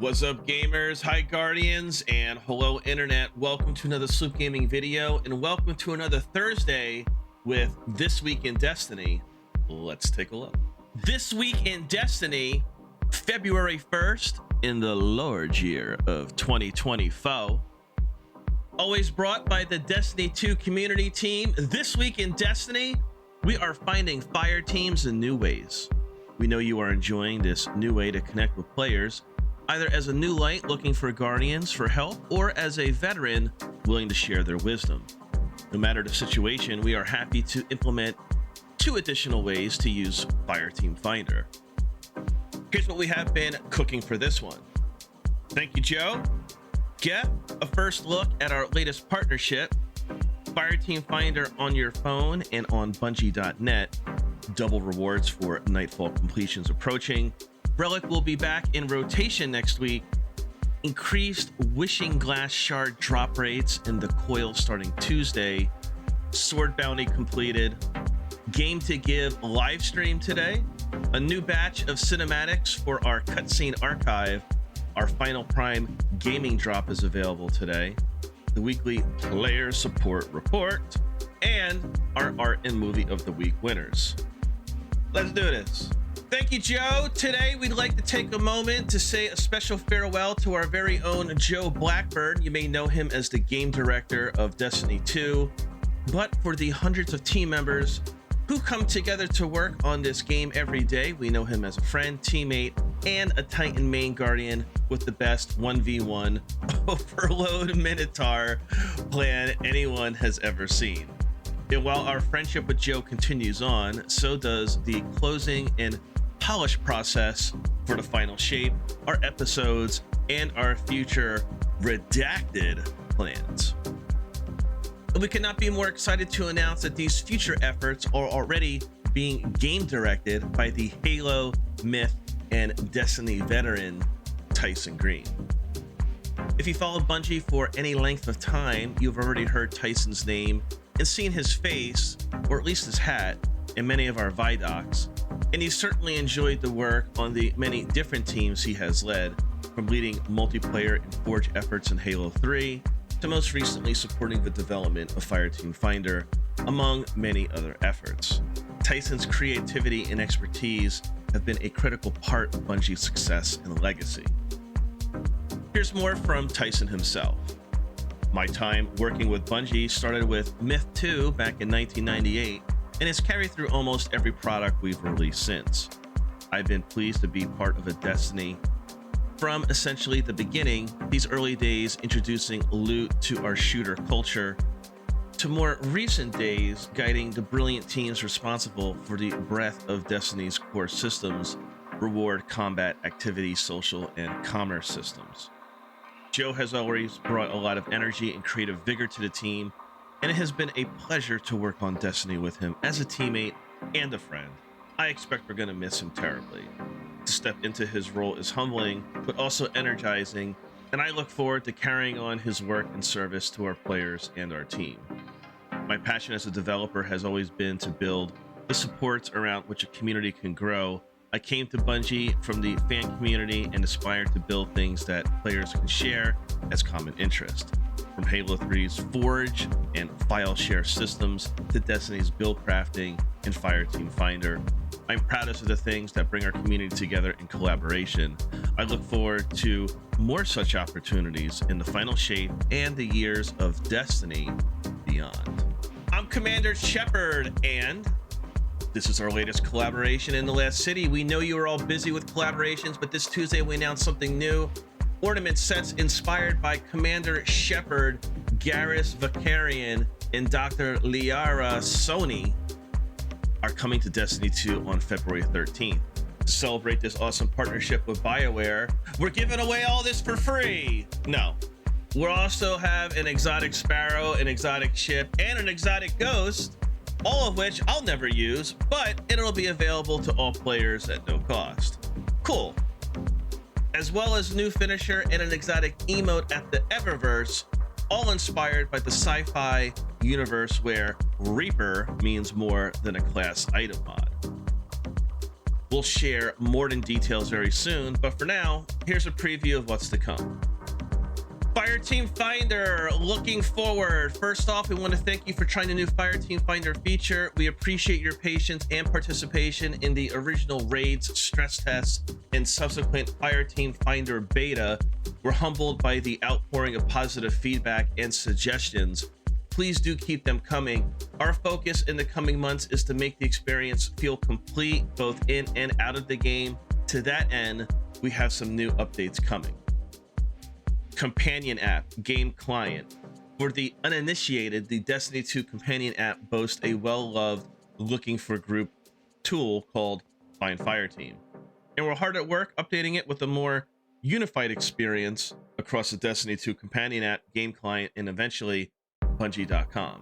What's up, gamers? Hi, Guardians, and hello, Internet. Welcome to another Sloop Gaming video, and welcome to another Thursday with This Week in Destiny. Let's take a look. This Week in Destiny, February 1st, in the Lord year of 2024. Always brought by the Destiny2 community team. This Week in Destiny, we are finding fire teams in new ways. We know you are enjoying this new way to connect with players, either as a new light looking for Guardians for help or as a veteran willing to share their wisdom. No matter the situation, we are happy to implement 2 additional ways to use Fireteam Finder. Here's what we have been cooking for this one. Thank you, Joe. Get a first look at our latest partnership, Fireteam Finder on your phone and on Bungie.net. Double rewards for Nightfall completions approaching. Relic will be back in rotation next week. Increased Wishing Glass Shard drop rates in the coil starting Tuesday. Sword bounty completed. Game2Give live stream today. A new batch of cinematics for our cutscene archive. Our final Prime gaming drop is available today. The weekly player support report. And our art and movie of the week winners. Let's do this. Thank you, Joe. Today, we'd like to take a moment to say a special farewell to our very own Joe Blackburn. You may know him as the game director of Destiny 2, but for the hundreds of team members who come together to work on this game every day, we know him as a friend, teammate, and a Titan main guardian with the best 1v1 overload Minotaur plan anyone has ever seen. And while our friendship with Joe continues on, so does the closing and polish process for the final shape, our episodes, and our future redacted plans. We could not be more excited to announce that these future efforts are already being game directed by the Halo, Myth, and Destiny veteran Tyson Green. If you followed Bungie for any length of time, you've already heard Tyson's name and seen his face, or at least his hat, in many of our Vidocs, and he certainly enjoyed the work on the many different teams he has led, from leading multiplayer and Forge efforts in Halo 3, to most recently supporting the development of Fireteam Finder, among many other efforts. Tyson's creativity and expertise have been a critical part of Bungie's success and legacy. Here's more from Tyson himself. My time working with Bungie started with Myth 2 back in 1998, and has carried through almost every product we've released since. I've been pleased to be part of a Destiny from essentially the beginning, these early days introducing loot to our shooter culture, to more recent days guiding the brilliant teams responsible for the breadth of Destiny's core systems, reward, combat, activity, social, and commerce systems. Joe has always brought a lot of energy and creative vigor to the team, and it has been a pleasure to work on Destiny with him as a teammate and a friend. I expect we're going to miss him terribly. To step into his role is humbling, but also energizing, and I look forward to carrying on his work and service to our players and our team. My passion as a developer has always been to build the supports around which a community can grow. I came to Bungie from the fan community and aspired to build things that players can share as common interest. From Halo 3's Forge and file share systems to Destiny's build crafting and Fireteam Finder, I'm proudest of the things that bring our community together in collaboration. I look forward to more such opportunities in the final shape and the years of Destiny beyond. I'm Commander Shepard, and this is our latest collaboration in the Last City. We know you are all busy with collaborations, but this Tuesday we announced something new. Ornament sets inspired by Commander Shepard, Garrus Vakarian, and Dr. Liara Sony are coming to Destiny 2 on February 13th. To celebrate this awesome partnership with BioWare, we're giving away all this for free. No. We'll also have an exotic sparrow, an exotic ship, and an exotic ghost, all of which I'll never use, but it'll be available to all players at no cost. Cool. As well as new finisher and an exotic emote at the Eververse, all inspired by the sci-fi universe where Reaper means more than a class item mod. We'll share more than details very soon, but for now, here's a preview of what's to come. Fireteam Finder, looking forward. First off, we want to thank you for trying the new Fireteam Finder feature. We appreciate your patience and participation in the original raids, stress tests, and subsequent Fireteam Finder beta. We're humbled by the outpouring of positive feedback and suggestions. Please do keep them coming. Our focus in the coming months is to make the experience feel complete, both in and out of the game. To that end, we have some new updates coming. Companion app, game client. For the uninitiated, the Destiny 2 companion app boasts a well-loved looking for group tool called Find Fireteam. And we're hard at work updating it with a more unified experience across the Destiny 2 companion app, game client, and eventually Bungie.com.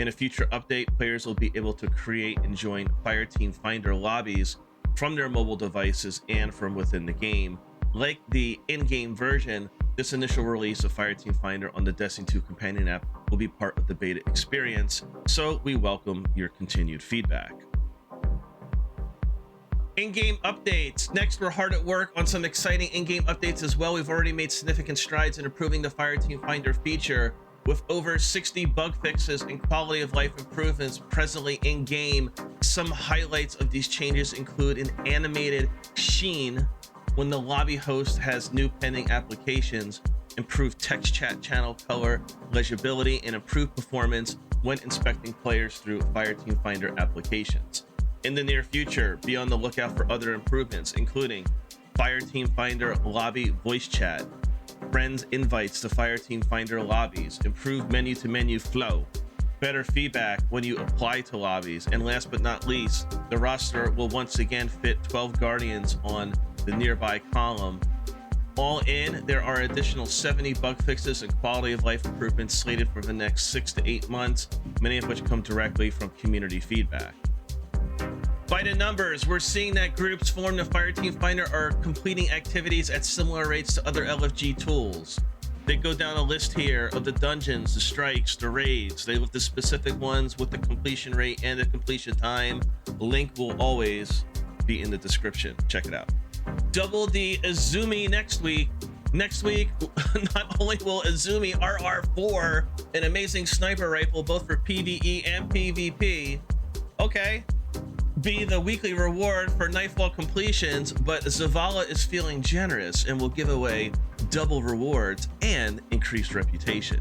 In a future update, players will be able to create and join Fireteam Finder lobbies from their mobile devices and from within the game. Like the in-game version, this initial release of Fireteam Finder on the Destiny 2 companion app will be part of the beta experience, so we welcome your continued feedback. In-game updates. Next, we're hard at work on some exciting in-game updates as well. We've already made significant strides in improving the Fireteam Finder feature, with over 60 bug fixes and quality of life improvements presently in-game. Some highlights of these changes include an animated sheen when the lobby host has new pending applications, improved text chat channel color, legibility, and improved performance when inspecting players through Fireteam Finder applications. In the near future, be on the lookout for other improvements, including Fireteam Finder lobby voice chat, friends invites to Fireteam Finder lobbies, improved menu-to-menu flow, better feedback when you apply to lobbies, and last but not least, the roster will once again fit 12 Guardians on the nearby column. All in, there are additional 70 bug fixes and quality of life improvements slated for the next 6 to 8 months, many of which come directly from community feedback. By the numbers, we're seeing that groups formed in Fireteam Finder are completing activities at similar rates to other LFG tools. They go down a list here of the dungeons, the strikes, the raids. They list the specific ones with the completion rate and the completion time. The link will always be in the description. Check it out. Double the Izumi next week. Next week, not only will Izumi RR4, an amazing sniper rifle both for PvE and PvP, be the weekly reward for Nightfall completions, but Zavala is feeling generous and will give away double rewards and increased reputation.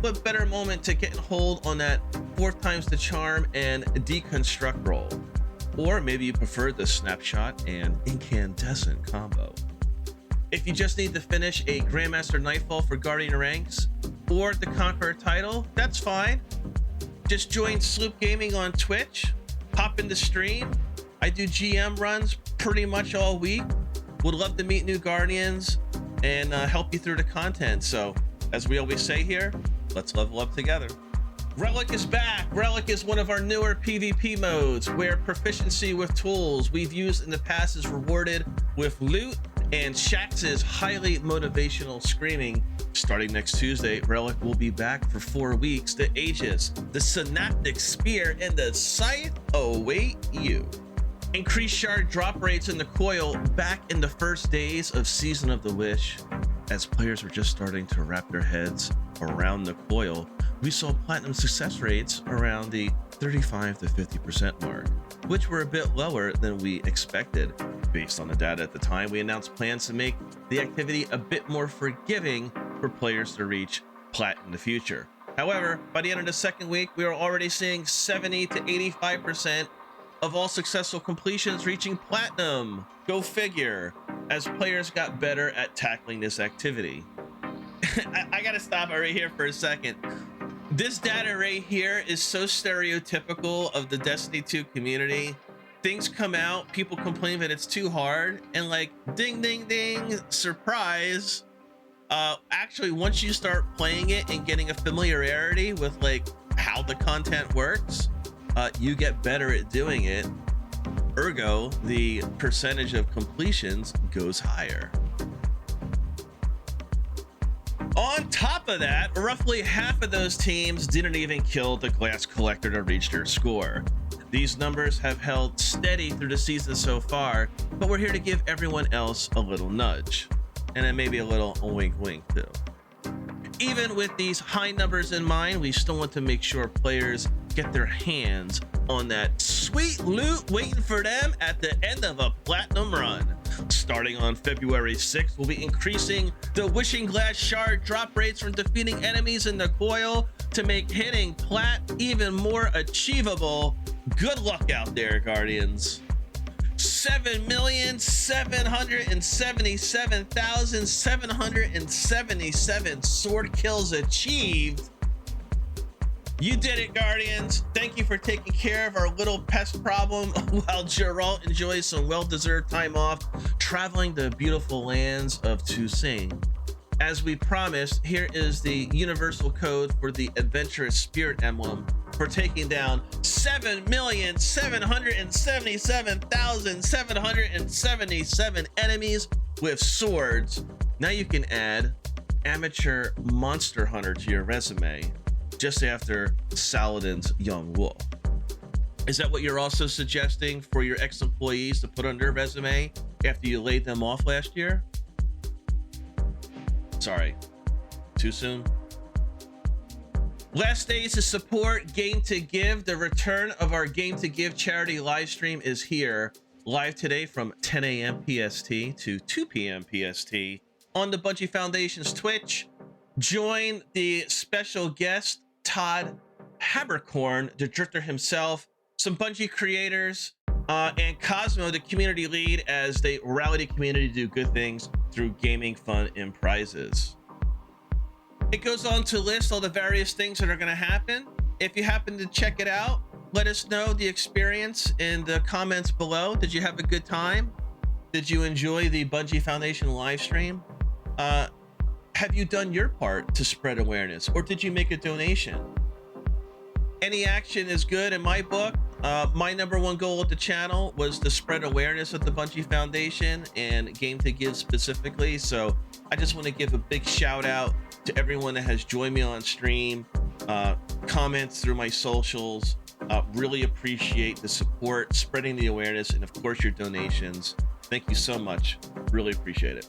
What better moment to get a hold on that 4 times the charm and deconstruct roll? Or maybe you prefer the snapshot and incandescent combo. If you just need to finish a Grandmaster Nightfall for Guardian ranks or the Conqueror title, that's fine. Just join Sloop Gaming on Twitch, hop in the stream. I do GM runs pretty much all week. Would love to meet new Guardians and help you through the content. So as we always say here, let's level up together. Relic is back. Relic is one of our newer PvP modes where proficiency with tools we've used in the past is rewarded with loot and Shax's highly motivational screaming. Starting next Tuesday, Relic will be back for 4 weeks. The Aegis, the Synaptic Spear, and the Scythe await you. Increased shard drop rates in the coil back in the first days of Season of the Wish. As players were just starting to wrap their heads around the coil, we saw platinum success rates around the 35 to 50% mark, which were a bit lower than we expected. Based on the data at the time, we announced plans to make the activity a bit more forgiving for players to reach plat in the future. However, by the end of the second week, we are already seeing 70 to 85% of all successful completions reaching platinum. Go figure, as players got better at tackling this activity. I gotta stop right here for a second. This data right here is so stereotypical of the Destiny 2 community. Things come out, people complain that it's too hard, and like, ding, ding, ding, surprise. Actually, once you start playing it and getting a familiarity with like how the content works, you get better at doing it. Ergo, the percentage of completions goes higher. On top of that, roughly half of those teams didn't even kill the glass collector to reach their score. These numbers have held steady through the season so far, but we're here to give everyone else a little nudge, and then maybe a little wink wink too. Even with these high numbers in mind, we still want to make sure players get their hands on that sweet loot waiting for them at the end of a platinum run. Starting on February 6th, we'll be increasing the Wishing Glass Shard drop rates from defeating enemies in the coil to make hitting plat even more achievable. Good luck out there, Guardians. 7,777,777 sword kills achieved. You did it, Guardians. Thank you for taking care of our little pest problem while Geralt enjoys some well-deserved time off traveling the beautiful lands of Toussaint. As we promised, here is the universal code for the Adventurous Spirit emblem for taking down 7,777,777 enemies with swords. Now you can add Amateur Monster Hunter to your resume just after Saladin's Young Wolf. Is that what you're also suggesting for your ex-employees to put on their resume after you laid them off last year? Sorry, too soon? Last days to support Game2Give. The return of our Game2Give charity live stream is here, live today from 10 a.m. PST to 2 p.m. PST on the Bungie Foundation's Twitch. Join the special guest, Todd Habercorn, the drifter himself, some Bungie creators, and Cosmo, the community lead, as they rally the community to do good things through gaming, fun, and prizes. It goes on to list all the various things that are going to happen. If you happen to check it out, let us know the experience in the comments below. Did you have a good time? Did you enjoy the Bungie Foundation live stream? Have you done your part to spread awareness, or did you make a donation? Any action is good in my book. My number one goal at the channel was to spread awareness of the Bungie Foundation and Game2Give specifically. So I just want to give a big shout out to everyone that has joined me on stream, comments through my socials. Really appreciate the support, spreading the awareness, and of course your donations. Thank you so much. Really appreciate it.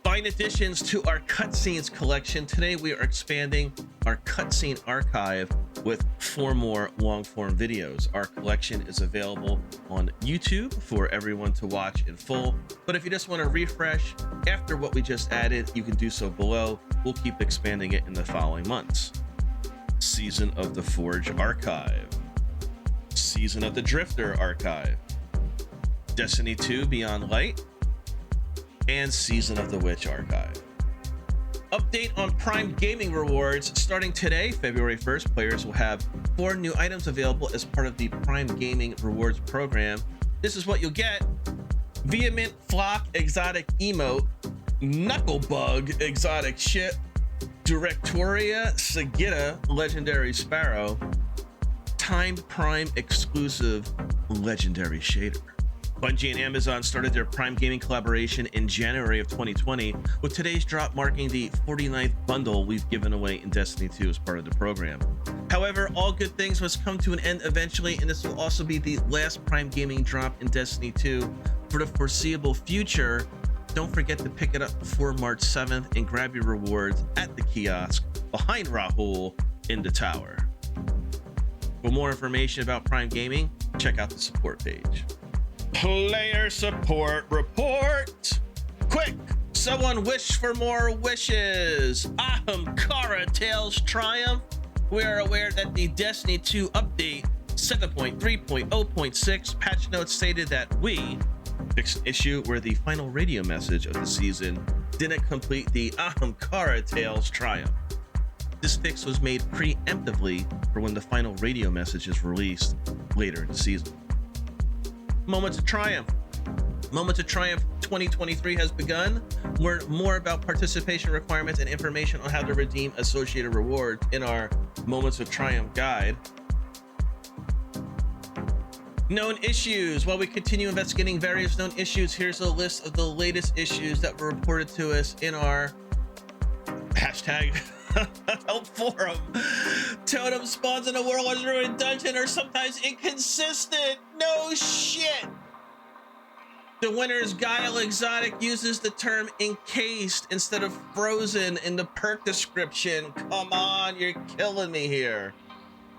Find additions to our cutscenes collection. Today we are expanding our cutscene archive with 4 more long-form videos. Our collection is available on YouTube for everyone to watch in full, but if you just want to refresh after what we just added, you can do so below. We'll keep expanding it in the following months. Season of the Forge archive, Season of the Drifter archive, Destiny 2 Beyond Light, and Season of the Witch archive. Update on Prime Gaming rewards. Starting today, February 1st, players will have 4 new items available as part of the Prime Gaming rewards program. This is what you'll get: Vehement Flock exotic emote, Knucklebug exotic ship, Directoria Sagitta legendary sparrow, Timed Prime exclusive legendary shader. Bungie and Amazon started their Prime Gaming collaboration in January of 2020, with today's drop marking the 49th bundle we've given away in Destiny 2 as part of the program. However, all good things must come to an end eventually, and this will also be the last Prime Gaming drop in Destiny 2 for the foreseeable future. Don't forget to pick it up before March 7th and grab your rewards at the kiosk behind Rahul in the tower. For more information about Prime Gaming, check out the support page. Player support report. Quick, someone wish for more wishes. Kara Tales Triumph. We are aware that the Destiny 2 update 7.3.0.6 patch notes stated that we fixed an issue where the final radio message of the season didn't complete the Kara Tales Triumph. This fix was made preemptively for when the final radio message is released later in the season. Moments of Triumph. Moments of Triumph 2023 has begun. Learn more about participation requirements and information on how to redeem associated rewards in our Moments of Triumph guide. Known issues. While we continue investigating various known issues, here's a list of the latest issues that were reported to us in our hashtag Help forum. Totem spawns in a Warlord's Ruin dungeon are sometimes inconsistent. No shit. The winner's Guile Exotic uses the term encased instead of frozen in the perk description. Come on, you're killing me here.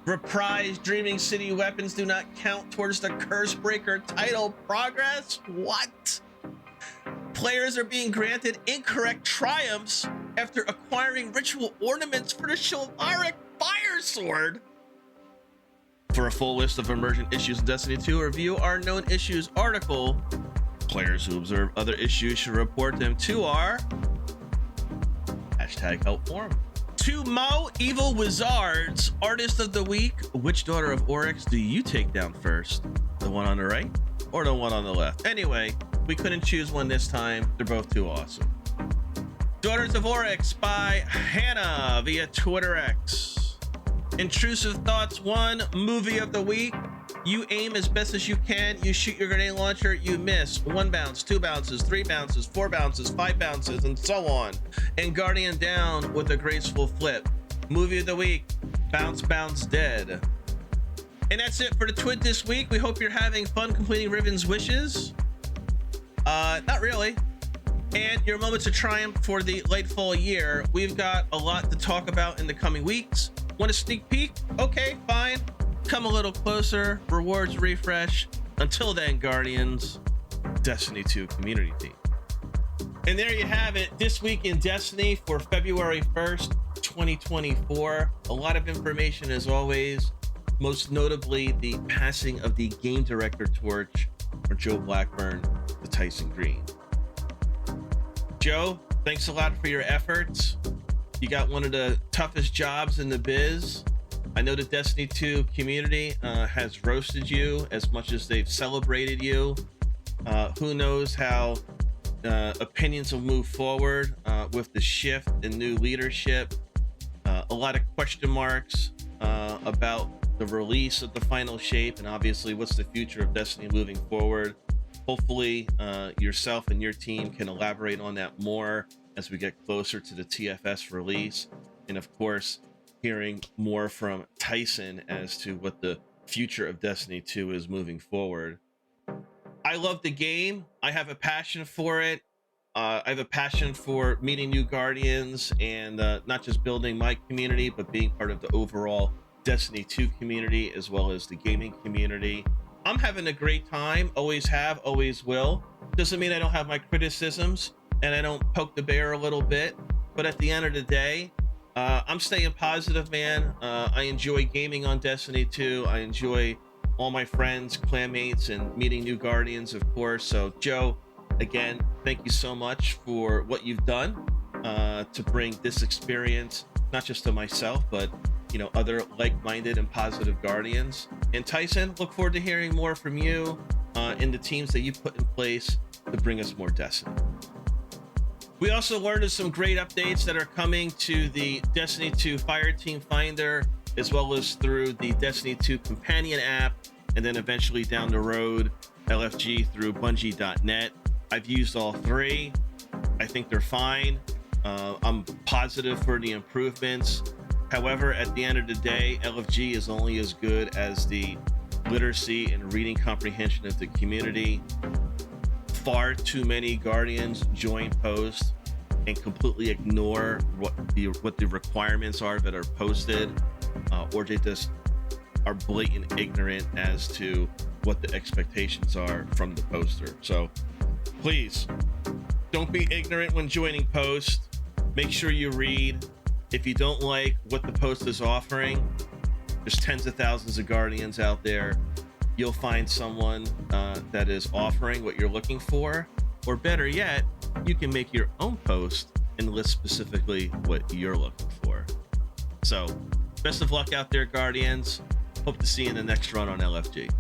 Reprised Dreaming City weapons do not count towards the Cursebreaker title progress? What? Players are being granted incorrect triumphs after acquiring ritual ornaments for the chivalric fire sword. For a full list of emergent issues in Destiny 2, review our known issues article. Players who observe other issues should report them to our #help forum. To Mo Evil Wizards, Artist of the Week. Which Daughter of Oryx do you take down first? The one on the right or the one on the left? Anyway, we couldn't choose one this time. They're both too awesome. Daughters of Oryx by Hannah via Twitter X. Intrusive Thoughts 1, Movie of the Week. You aim as best as you can. You shoot your grenade launcher, you miss. 1 bounce, 2 bounces, 3 bounces, 4 bounces, 5 bounces, and so on. And Guardian down with a graceful flip. Movie of the Week, Bounce Bounce Dead. And that's it for the TWID this week. We hope you're having fun completing Riven's wishes. Not really. And your moments of triumph for the late fall year. We've got a lot to talk about in the coming weeks. Want a sneak peek? Okay, fine. Come a little closer. Rewards refresh. Until then, Guardians, Destiny 2 Community Team. And there you have it. This week in Destiny for February 1st, 2024. A lot of information as always. Most notably, the passing of the game director torch for Joe Blackburn to Tyson Green. Joe, thanks a lot for your efforts. You got one of the toughest jobs in the biz. I know the Destiny 2 community has roasted you as much as they've celebrated you. Who knows how opinions will move forward with the shift in new leadership. A lot of question marks about the release of the final shape and obviously what's the future of Destiny moving forward. Hopefully yourself and your team can elaborate on that more as we get closer to the TFS release. And of course, hearing more from Tyson as to what the future of Destiny 2 is moving forward. I love the game. I have a passion for it. I have a passion for meeting new Guardians and not just building my community, but being part of the overall Destiny 2 community as well as the gaming community. I'm having a great time. Always have, always will. Doesn't mean I don't have my criticisms and I don't poke the bear a little bit. But at the end of the day, I'm staying positive, man. I enjoy gaming on Destiny 2. I enjoy all my friends, clanmates, and meeting new Guardians, of course. So, Joe, again, thank you so much for what you've done to bring this experience, not just to myself, but other like-minded and positive Guardians. And Tyson, look forward to hearing more from you in the teams that you've put in place to bring us more Destiny. We also learned of some great updates that are coming to the Destiny 2 Fireteam Finder, as well as through the Destiny 2 Companion app, and then eventually down the road, LFG through Bungie.net. I've used all three. I think they're fine. I'm positive for the improvements. However, at the end of the day, LFG is only as good as the literacy and reading comprehension of the community. Far too many Guardians join posts and completely ignore what the requirements are that are posted, or they just are blatant ignorant as to what the expectations are from the poster. So please don't be ignorant when joining posts. Make sure you read. If you don't like what the post is offering, there's tens of thousands of Guardians out there. You'll find someone that is offering what you're looking for, or better yet, you can make your own post and list specifically what you're looking for. So, best of luck out there, Guardians. Hope to see you in the next run on LFG.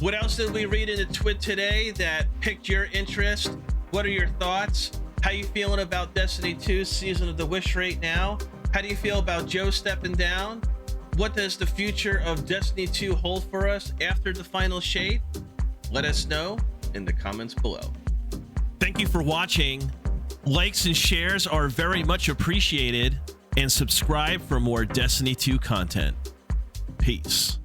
What else did we read in the TWID today that piqued your interest? What are your thoughts? How you feeling about Destiny 2 Season of the Wish right now? How do you feel about Joe stepping down? What does the future of Destiny 2 hold for us after the final shape? Let us know in the comments below. Thank you for watching. Likes and shares are very much appreciated. and subscribe for more Destiny 2 content. Peace.